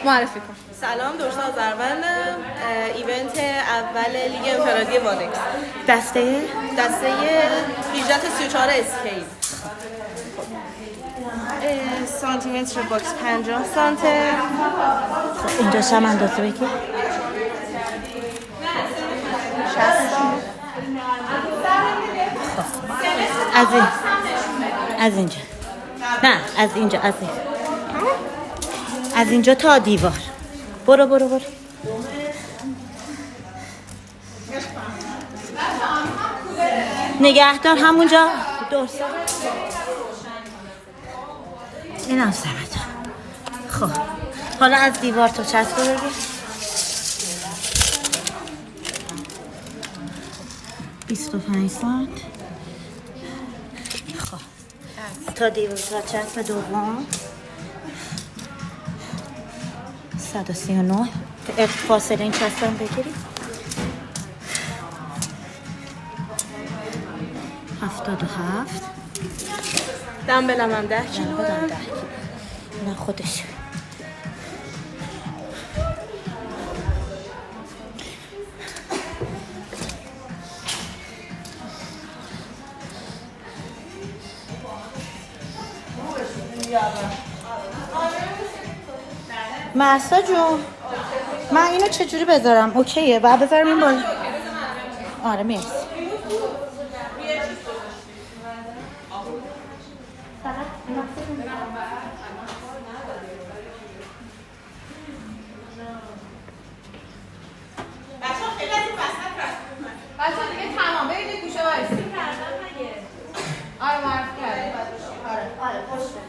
معرفی کن. سلام، دکتر آذروندم. ایونت اول لیگ انفرادی وادکس. دسته 18-34 اسکیل. سانتیمتر باکس 50 سانته. اینجا شم اندازه بگی 60 از اینجا نه از اینجا تا دیوار. برو نگهدار همونجا درست. این هم سمت. خب حالا از دیوار تو چسب بگیر. $25. خب تا دیوار تا چسب دوم 139. فاصله این چسب هم بگیری 77. دمبلم هم 10 کیلوه. نه خودش. محسا جون من اینو چجوری بذارم؟ اوکیه باید بذارم این بالا. آره مرسی. بچه دیگه تمام برید گوشه وایسی. آره معرفی کرده. آره پشته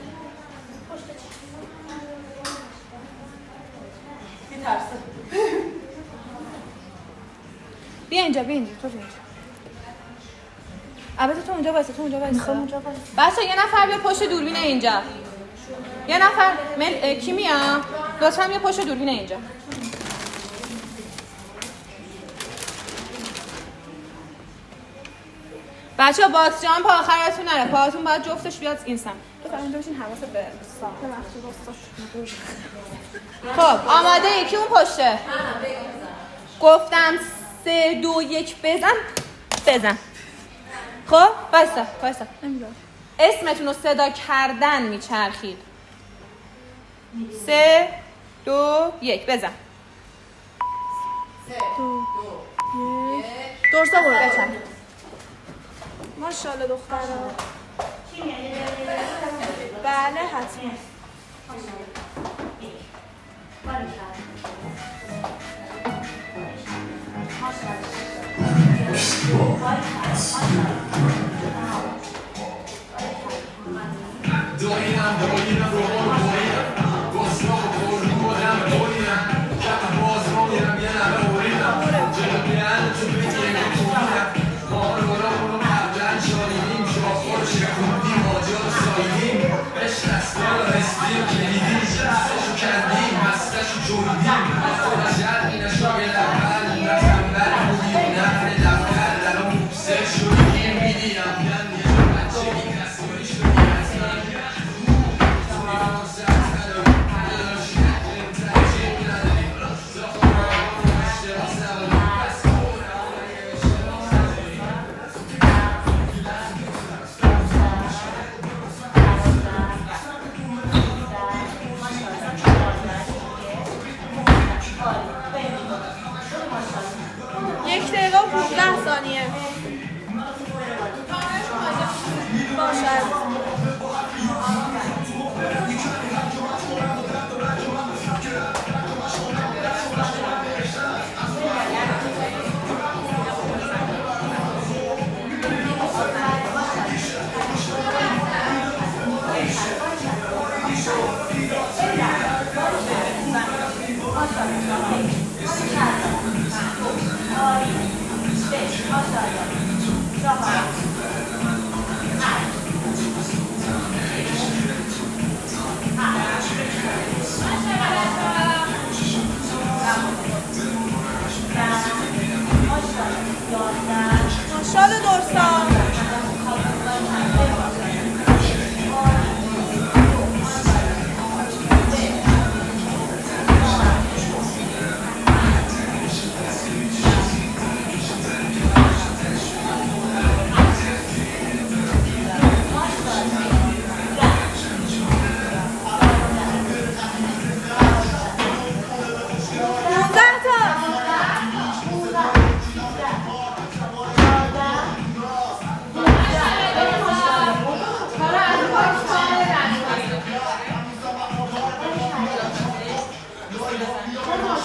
بیا اینجا تو بیا اینجا. البته تو اونجا وایسا. میخوام اونجا وایسا. بچه یه نفر بیا پشت دوربین اینجا. یه نفر کی میاد؟ لطفا بیا پشت دوربین اینجا. بچه باکس جامپ آخرتون نره. پاهاتون باید جفتش بیاد این سمت. تو فقط اینجا بشین حواست به ساخت خب آماده یکی اون پشته. گفتم 3 2 1 بزن. خب وایسا اسمتون رو صدا کردن میچرخید. 3 2 1 بزن. 3 2 1 درسا برو بچن. ماشاءالله دخترا. بله حتما.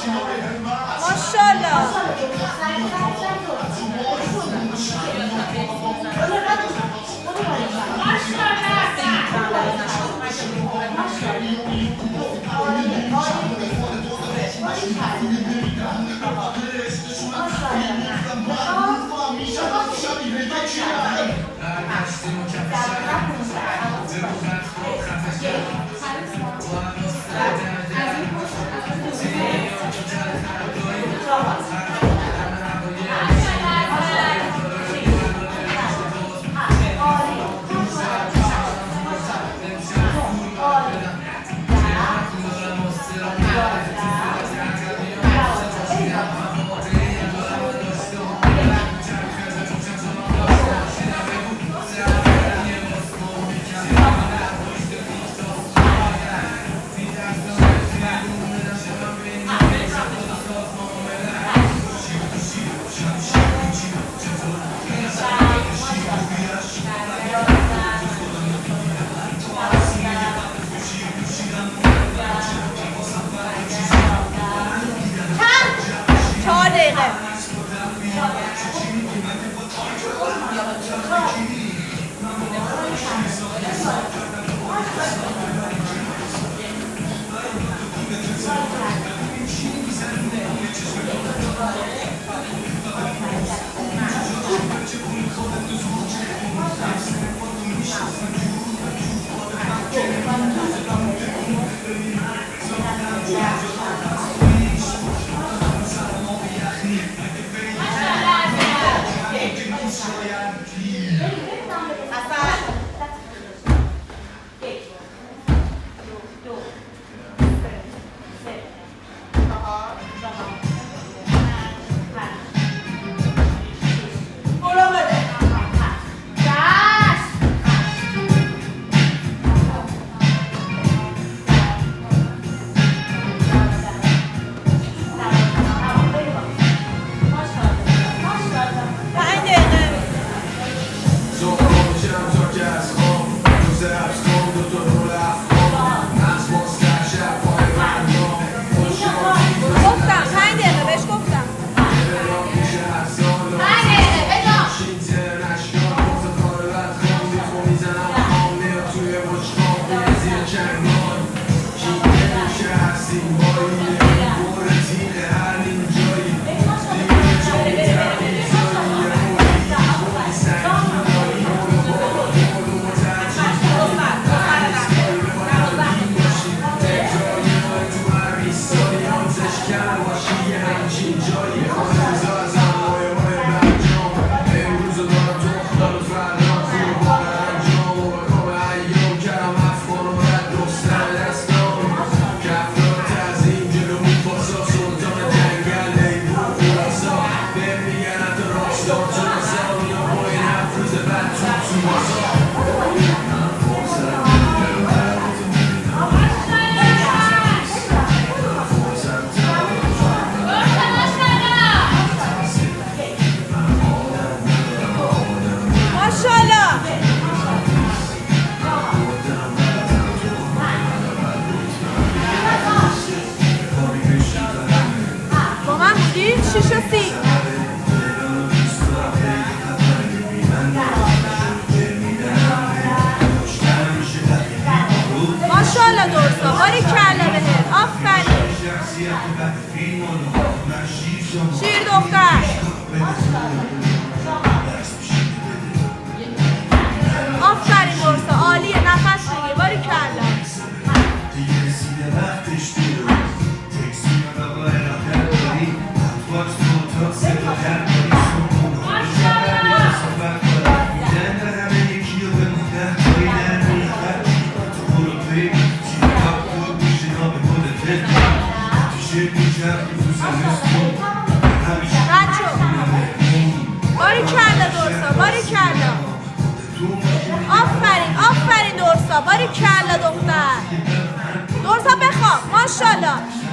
ماشاءالله. باریکلا دختر درسا بخواب ماشاءالله.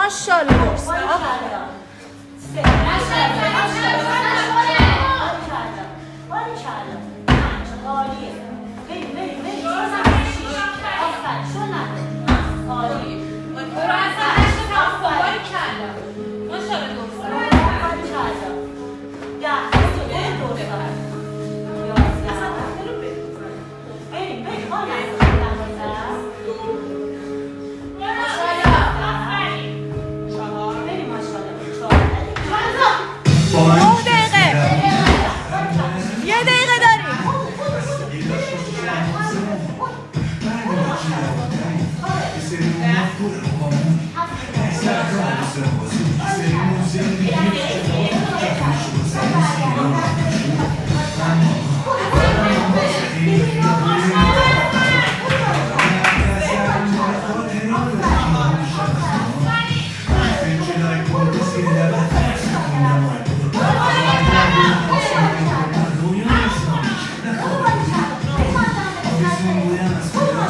ماشاءالله دورسا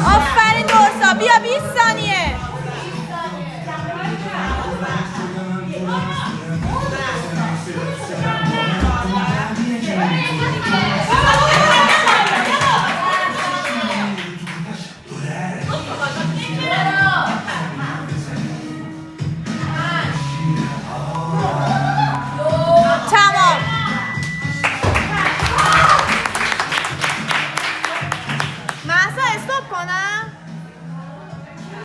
آفرین دورسا بیا 20 ثانیه